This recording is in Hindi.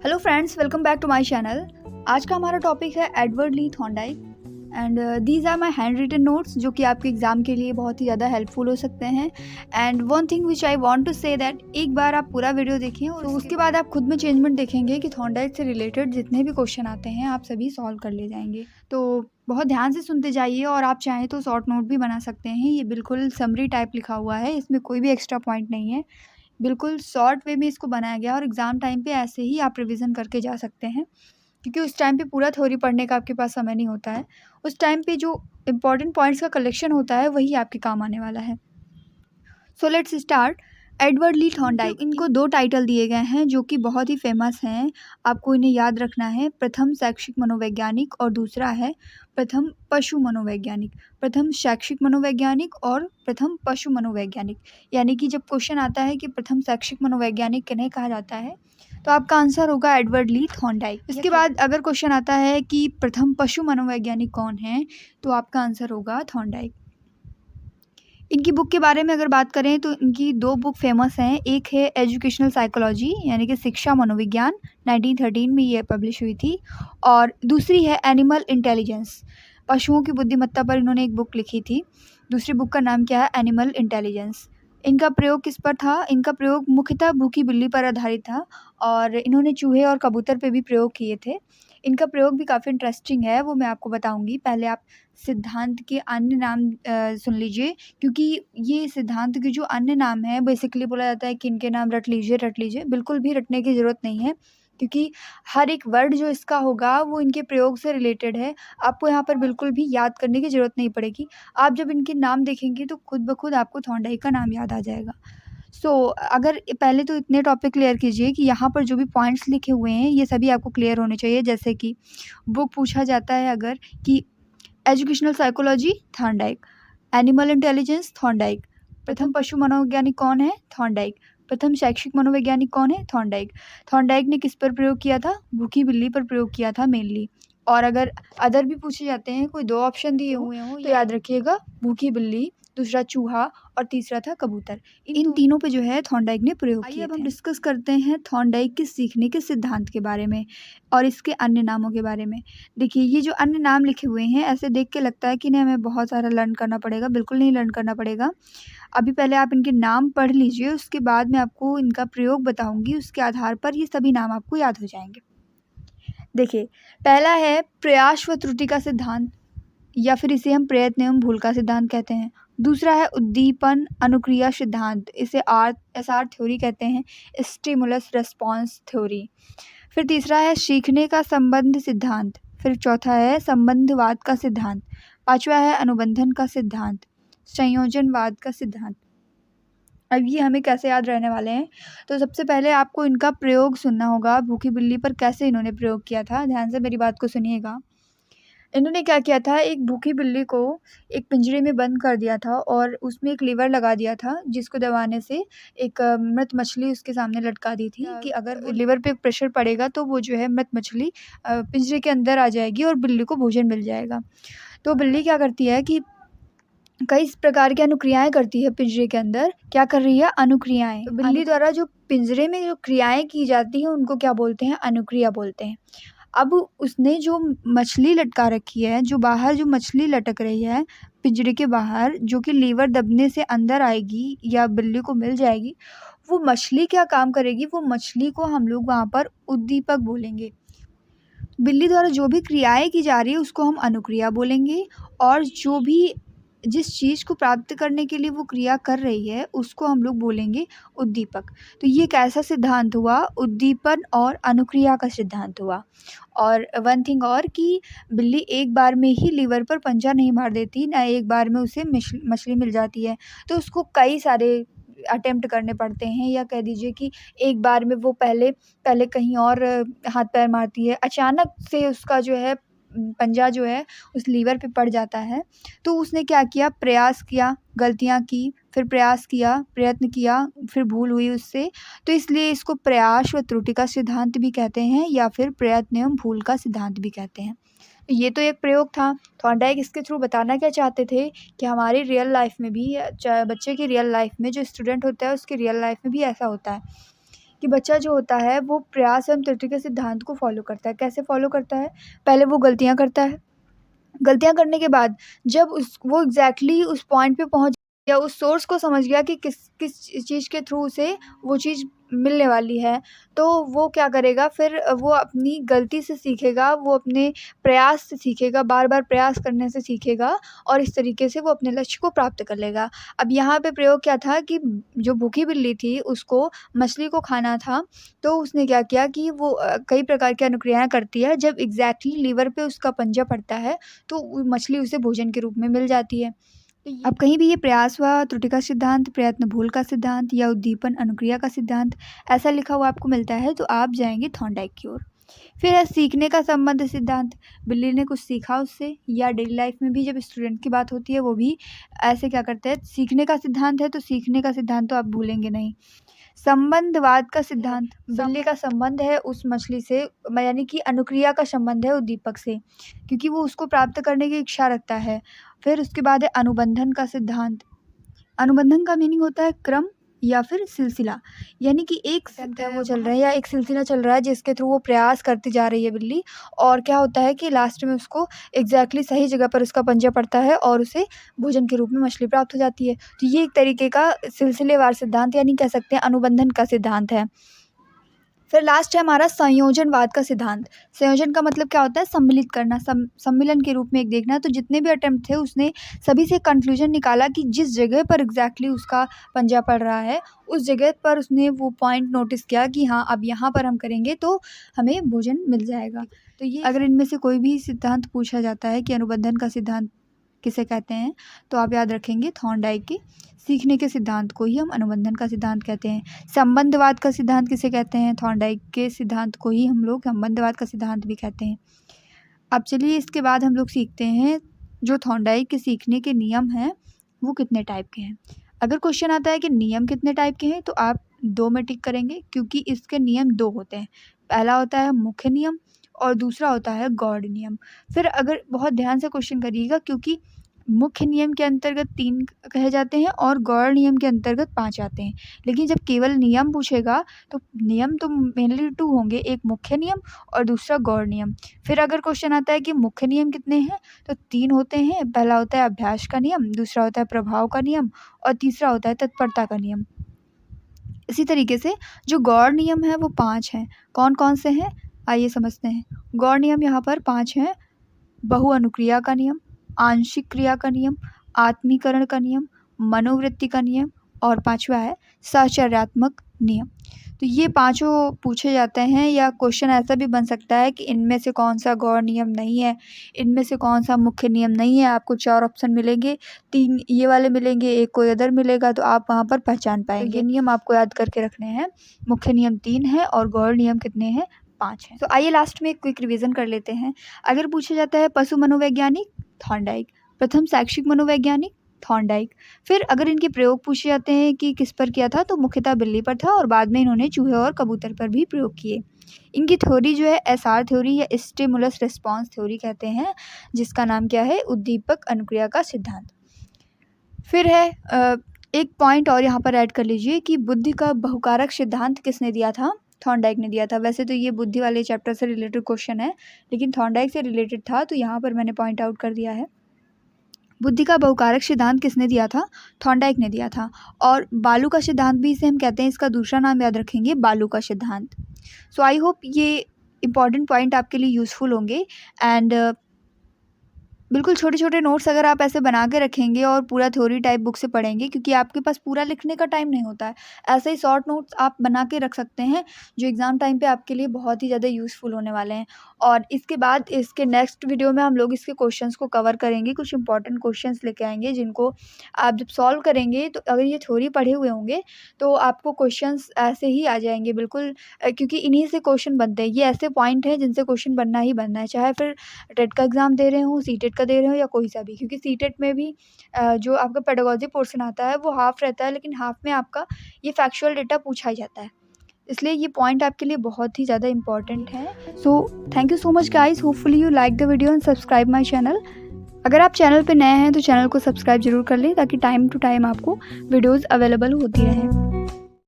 Hello friends, welcome back to my channel. आज का हमारा टॉपिक है Edward Lee Thorndike and these are my handwritten notes जो कि आपके एग्ज़ाम के लिए बहुत ही ज़्यादा हेल्पफुल हो सकते हैं। And one thing which I want to say that एक बार आप पूरा वीडियो देखें और उसके बाद आप खुद में चेंजमेंट देखेंगे कि थॉर्नडाइक से रिलेटेड जितने भी क्वेश्चन आते हैं आप सभी सॉल्व कर ले जाएंगे। तो बहुत ध्यान से सुनते जाइए और आप चाहें तो शॉर्ट नोट भी बना सकते हैं। ये बिल्कुल समरी टाइप लिखा हुआ है, इसमें कोई भी एक्स्ट्रा पॉइंट नहीं है। बिल्कुल शॉर्ट वे में इसको बनाया गया और एग्ज़ाम टाइम पे ऐसे ही आप रिवीजन करके जा सकते हैं, क्योंकि उस टाइम पे पूरा थ्योरी पढ़ने का आपके पास समय नहीं होता है। उस टाइम पे जो इम्पोर्टेंट पॉइंट्स का कलेक्शन होता है वही आपके काम आने वाला है। So let's start. Edward Lee Thorndike, इनको 2 टाइटल दिए गए हैं जो कि बहुत ही फेमस हैं। आपको इन्हें याद रखना है। प्रथम शैक्षिक मनोवैज्ञानिक और दूसरा है प्रथम पशु मनोवैज्ञानिक। प्रथम शैक्षिक मनोवैज्ञानिक और प्रथम पशु मनोवैज्ञानिक। यानी कि जब क्वेश्चन आता है कि प्रथम शैक्षिक मनोवैज्ञानिक किन्हें कहा जाता है तो आपका आंसर होगा एडवर्ड ली थॉर्नडाइक। इसके बाद अगर क्वेश्चन आता है कि प्रथम पशु मनोवैज्ञानिक कौन है तो आपका आंसर होगा थॉर्नडाइक। इनकी बुक के बारे में अगर बात करें तो इनकी 2 बुक फेमस हैं। एक है एजुकेशनल साइकोलॉजी यानी कि शिक्षा मनोविज्ञान, 1913 में ये पब्लिश हुई थी। और दूसरी है एनिमल इंटेलिजेंस, पशुओं की बुद्धिमत्ता पर इन्होंने एक बुक लिखी थी। दूसरी बुक का नाम क्या है? Animal intelligence. इनका प्रयोग किस पर था? इनका प्रयोग मुख्यतः भूखी बिल्ली पर आधारित था और इन्होंने चूहे और कबूतर पे भी प्रयोग किए थे। इनका प्रयोग भी काफ़ी इंटरेस्टिंग है, वो मैं आपको बताऊंगी। पहले आप सिद्धांत के अन्य नाम सुन लीजिए, क्योंकि ये सिद्धांत के जो अन्य नाम हैं बेसिकली बोला जाता है कि इनके नाम रट लीजिए। बिल्कुल भी रटने की ज़रूरत नहीं है, क्योंकि हर एक वर्ड जो इसका होगा वो इनके प्रयोग से रिलेटेड है। आपको यहाँ पर बिल्कुल भी याद करने की ज़रूरत नहीं पड़ेगी। आप जब इनके नाम देखेंगे तो खुद ब खुद आपको थॉर्नडाइक का नाम याद आ जाएगा। अगर पहले तो इतने टॉपिक क्लियर कीजिए कि यहाँ पर जो भी पॉइंट्स लिखे हुए हैं ये सभी आपको क्लियर होने चाहिए। जैसे कि बुक पूछा जाता है अगर कि educational psychology Thorndike, animal intelligence Thorndike, प्रथम पशु मनोवैज्ञानिक कौन है? थॉर्नडाइक, प्रथम शैक्षिक मनोवैज्ञानिक कौन है? थॉर्नडाइक। थॉर्नडाइक ने किस पर प्रयोग किया था? भूखी बिल्ली पर प्रयोग किया था मेनली। और अगर अदर भी पूछे जाते हैं, कोई 2 ऑप्शन दिए हुए हों तो याद रखिएगा भूखी बिल्ली, दूसरा चूहा और तीसरा था कबूतर। इन तीनों पे जो है थॉर्नडाइक ने प्रयोग किए थे। अब हम डिस्कस करते हैं थॉर्नडाइक के सीखने के सिद्धांत के बारे में और इसके अन्य नामों के बारे में। देखिए, ये जो अन्य नाम लिखे हुए हैं ऐसे देख के लगता है कि नहीं हमें बहुत सारा लर्न करना पड़ेगा। बिल्कुल नहीं लर्न करना पड़ेगा। अभी पहले आप इनके नाम पढ़ लीजिए, उसके बाद मैं आपको इनका प्रयोग बताऊंगी, उसके आधार पर ये सभी नाम आपको याद हो जाएंगे। देखिए, पहला है प्रयास व त्रुटि का सिद्धांत, या फिर इसे हम प्रयत्न एवं भूल का सिद्धांत कहते हैं। दूसरा है उद्दीपन अनुक्रिया सिद्धांत, इसे एसआर थ्योरी कहते हैं, स्टिमुलस रेस्पॉन्स थ्योरी। फिर तीसरा है सीखने का संबंध सिद्धांत। फिर चौथा है संबंधवाद का सिद्धांत। पांचवा है अनुबंधन का सिद्धांत, संयोजनवाद का सिद्धांत। अब ये हमें कैसे याद रहने वाले हैं? तो सबसे पहले आपको इनका प्रयोग सुनना होगा। भूखी बिल्ली पर कैसे इन्होंने प्रयोग किया था, ध्यान से मेरी बात को सुनिएगा। इन्होंने क्या किया था, एक भूखी बिल्ली को एक पिंजरे में बंद कर दिया था और उसमें एक लीवर लगा दिया था, जिसको दबाने से एक मृत मछली उसके सामने लटका दी थी कि अगर वो लीवर पे प्रेशर पड़ेगा तो वो जो है मृत मछली पिंजरे के अंदर आ जाएगी और बिल्ली को भोजन मिल जाएगा। तो बिल्ली क्या करती है कि कई प्रकार की अनुक्रियाएं करती है पिंजरे के अंदर। क्या कर रही है? अनुक्रियाएं। तो बिल्ली द्वारा जो पिंजरे में जो क्रियाएं की जाती हैं उनको क्या बोलते हैं? अनुक्रिया बोलते हैं। अब उसने जो मछली लटका रखी है, जो बाहर जो मछली लटक रही है पिंजरे के बाहर, जो कि लीवर दबने से अंदर आएगी या बिल्ली को मिल जाएगी, वो मछली क्या काम करेगी? वो मछली को हम लोग वहाँ पर उद्दीपक बोलेंगे। बिल्ली द्वारा जो भी क्रियाएं की जा रही है उसको हम अनुक्रिया बोलेंगे, और जो भी जिस चीज़ को प्राप्त करने के लिए वो क्रिया कर रही है उसको हम लोग बोलेंगे उद्दीपक। तो ये कैसा सिद्धांत हुआ? उद्दीपन और अनुक्रिया का सिद्धांत हुआ। और वन थिंग और कि बिल्ली एक बार में ही लीवर पर पंजा नहीं मार देती, ना एक बार में उसे मछली मिल जाती है। तो उसको कई सारे अटेम्प्ट करने पड़ते हैं, या कह दीजिए कि एक बार में वो पहले कहीं और हाथ पैर मारती है, अचानक से उसका जो है पंजा जो है उस लीवर पे पड़ जाता है। तो उसने क्या किया? प्रयास किया, गलतियाँ की, फिर प्रयास किया, प्रयत्न किया, फिर भूल हुई उससे। तो इसलिए इसको प्रयास व त्रुटि का सिद्धांत भी कहते हैं, या फिर प्रयत्न एवं भूल का सिद्धांत भी कहते हैं। ये तो एक प्रयोग था। थॉर्नडाइक इसके थ्रू बताना क्या चाहते थे कि हमारी रियल लाइफ में भी, बच्चे की रियल लाइफ में जो स्टूडेंट होता है उसकी रियल लाइफ में भी ऐसा होता है कि कि बच्चा जो होता है वो प्रयास एवं त्रुटि के सिद्धांत को फॉलो करता है। कैसे फॉलो करता है? पहले वो गलतियाँ करता है, गलतियाँ करने के बाद जब वो एग्ज़ैक्टली उस पॉइंट पे पहुँच या उस सोर्स को समझ गया कि किस चीज़ के थ्रू उसे वो चीज़ मिलने वाली है, तो वो क्या करेगा फिर वो अपनी गलती से सीखेगा, वो अपने प्रयास से सीखेगा, बार-बार प्रयास करने से सीखेगा और इस तरीके से वो अपने लक्ष्य को प्राप्त कर लेगा। अब यहाँ पे प्रयोग क्या था कि जो भूखी बिल्ली थी उसको मछली को खाना था, तो उसने क्या किया कि वो कई प्रकार की अनुक्रियाएँ करती है, जब एग्ज़ैक्टली लीवर पे उसका पंजा पड़ता है तो वो मछली उसे भोजन के रूप में मिल जाती है। अब कहीं भी ये प्रयास व त्रुटि का सिद्धांत, प्रयत्न भूल का सिद्धांत या उद्दीपन अनुक्रिया का सिद्धांत ऐसा लिखा हुआ आपको मिलता है तो आप जाएँगे थॉर्नडाइक की ओर। फिर है सीखने का संबंध सिद्धांत। बिल्ली ने कुछ सीखा उससे, या डेली लाइफ में भी जब स्टूडेंट की बात होती है वो भी ऐसे क्या करते हैं, सीखने का सिद्धांत है तो सीखने का सिद्धांत तो आप भूलेंगे नहीं। संबंधवाद का सिद्धांत, बिल्ली का संबंध है उस मछली से, यानी कि अनुक्रिया का संबंध है उद्दीपक से, क्योंकि वो उसको प्राप्त करने की इच्छा रखता है। फिर उसके बाद है अनुबंधन का सिद्धांत। अनुबंधन का मीनिंग होता है क्रम या फिर सिलसिला, यानी कि एक स्टेप है वो चल रहा है या एक सिलसिला चल रहा है जिसके थ्रू वो प्रयास करती जा रही है बिल्ली, और क्या होता है कि लास्ट में उसको एग्जैक्टली सही जगह पर उसका पंजा पड़ता है और उसे भोजन के रूप में मछली प्राप्त हो जाती है। तो ये एक तरीके का सिलसिलेवार सिद्धांत, यानी कह सकते हैं अनुबंधन का सिद्धांत है। फिर लास्ट है हमारा संयोजनवाद का सिद्धांत। संयोजन का मतलब क्या होता है? सम्मिलित करना, सम्मिलन के रूप में एक देखना। तो जितने भी अटेम्प्ट थे उसने सभी से कंक्लूजन निकाला कि जिस जगह पर एग्जैक्टली उसका पंजा पड़ रहा है उस जगह पर उसने वो पॉइंट नोटिस किया कि हाँ अब यहाँ पर हम करेंगे तो हमें भोजन मिल जाएगा। तो ये अगर इनमें से कोई भी सिद्धांत पूछा जाता है कि अनुबंधन का सिद्धांत किसे कहते हैं, तो आप याद रखेंगे थॉर्नडाइक के सीखने के सिद्धांत को ही हम अनुबंधन का सिद्धांत कहते हैं। संबंधवाद का सिद्धांत किसे कहते हैं? थॉर्नडाइक के सिद्धांत को ही हम लोग संबंधवाद का सिद्धांत भी कहते हैं। अब चलिए इसके बाद हम लोग सीखते हैं जो थॉर्नडाइक के सीखने के नियम हैं वो कितने टाइप के हैं। अगर क्वेश्चन आता है कि नियम कितने टाइप के हैं तो आप 2 में टिक करेंगे, क्योंकि इसके नियम 2 होते हैं। पहला होता है मुख्य नियम और दूसरा होता है गौड़ नियम। फिर अगर बहुत ध्यान से क्वेश्चन करिएगा, क्योंकि मुख्य नियम के अंतर्गत 3 कहे जाते हैं और गौड़ नियम के अंतर्गत 5 आते हैं। लेकिन जब केवल नियम पूछेगा तो नियम तो मेनली 2 होंगे, एक मुख्य नियम और दूसरा गौड़ नियम। फिर अगर क्वेश्चन आता है कि मुख्य नियम कितने हैं तो 3 होते हैं। पहला होता है अभ्यास का नियम, दूसरा होता है प्रभाव का नियम और तीसरा होता है तत्परता का नियम। इसी तरीके से जो गौड़ नियम है वो 5 हैं। कौन कौन से हैं आइए समझते हैं। गौड़ नियम यहाँ पर 5 हैं। बहुअनुक्रिया का नियम, आंशिक क्रिया का नियम, आत्मीकरण का नियम, मनोवृत्ति का नियम और 5वां है साहचर्यात्मक नियम। तो ये पांचों पूछे जाते हैं, या क्वेश्चन ऐसा भी बन सकता है कि इनमें से कौन सा गौड़ नियम नहीं है, इनमें से कौन सा मुख्य नियम नहीं है। आपको 4 ऑप्शन मिलेंगे, 3 ये वाले मिलेंगे, एक कोई अदर मिलेगा, तो आप वहाँ पर पहचान पाएंगे। ये नियम आपको याद करके रखने हैं। मुख्य नियम 3 है और गौड़ नियम कितने हैं? 5 हैं। तो आइए लास्ट में एक क्विक रिवीजन कर लेते हैं। अगर पूछा जाता है पशु मनोवैज्ञानिक, थॉर्नडाइक। प्रथम शैक्षिक मनोवैज्ञानिक, थॉर्नडाइक। फिर अगर इनके प्रयोग पूछे जाते हैं कि किस पर किया था, तो मुख्यतः बिल्ली पर था और बाद में इन्होंने चूहे और कबूतर पर भी प्रयोग किए। इनकी थ्योरी जो है एसआर थ्योरी या स्टिमुलस रिस्पॉन्स थ्योरी कहते हैं, जिसका नाम क्या है? उद्दीपक अनुक्रिया का सिद्धांत। फिर है एक पॉइंट और यहाँ पर ऐड कर लीजिए कि बुद्धि का बहुकारक सिद्धांत किसने दिया था? थॉर्नडाइक ने दिया था। वैसे तो ये बुद्धि वाले चैप्टर से रिलेटेड क्वेश्चन है, लेकिन थॉर्नडाइक से रिलेटेड था तो यहाँ पर मैंने पॉइंट आउट कर दिया है। बुद्धि का बहुकारक सिद्धांत किसने दिया था? थॉर्नडाइक ने दिया था। और बालू का सिद्धांत भी इसे हम कहते हैं, इसका दूसरा नाम याद रखेंगे बालू का सिद्धांत। सो आई होप ये इंपॉर्टेंट पॉइंट आपके लिए यूज़फुल होंगे। एंड बिल्कुल छोटे छोटे नोट्स अगर आप ऐसे बना के रखेंगे और पूरा थ्योरी टाइप बुक से पढ़ेंगे, क्योंकि आपके पास पूरा लिखने का टाइम नहीं होता है, ऐसे ही शॉर्ट नोट्स आप बना के रख सकते हैं जो एग्ज़ाम टाइम पे आपके लिए बहुत ही ज़्यादा यूज़फुल होने वाले हैं। और इसके बाद इसके नेक्स्ट वीडियो में हम लोग इसके क्वेश्चंस को कवर करेंगे। कुछ इंपॉर्टेंट क्वेश्चंस लेके आएंगे जिनको आप जब सॉल्व करेंगे तो अगर ये थ्योरी पढ़े हुए होंगे तो आपको क्वेश्चंस ऐसे ही आ जाएंगे बिल्कुल, क्योंकि इन्हीं से क्वेश्चन बनते हैं। ये ऐसे पॉइंट हैं जिनसे क्वेश्चन बनना ही बनना है, चाहे फिर टेट का एग्ज़ाम दे रहे हो, सीटेट का दे रहे हो या कोई सा भी। क्योंकि सीटेट में भी जो आपका पेडागोजी पोर्शन आता है वो हाफ रहता है, लेकिन हाफ में आपका ये फैक्चुअल डेटा पूछा ही जाता है, इसलिए ये पॉइंट आपके लिए बहुत ही ज़्यादा इंपॉर्टेंट है। So thank you so much guys, hopefully you like the video and subscribe my channel. अगर आप चैनल पे नए हैं तो चैनल को सब्सक्राइब जरूर कर लें, ताकि टाइम टू टाइम आपको वीडियोज़ अवेलेबल होती रहें।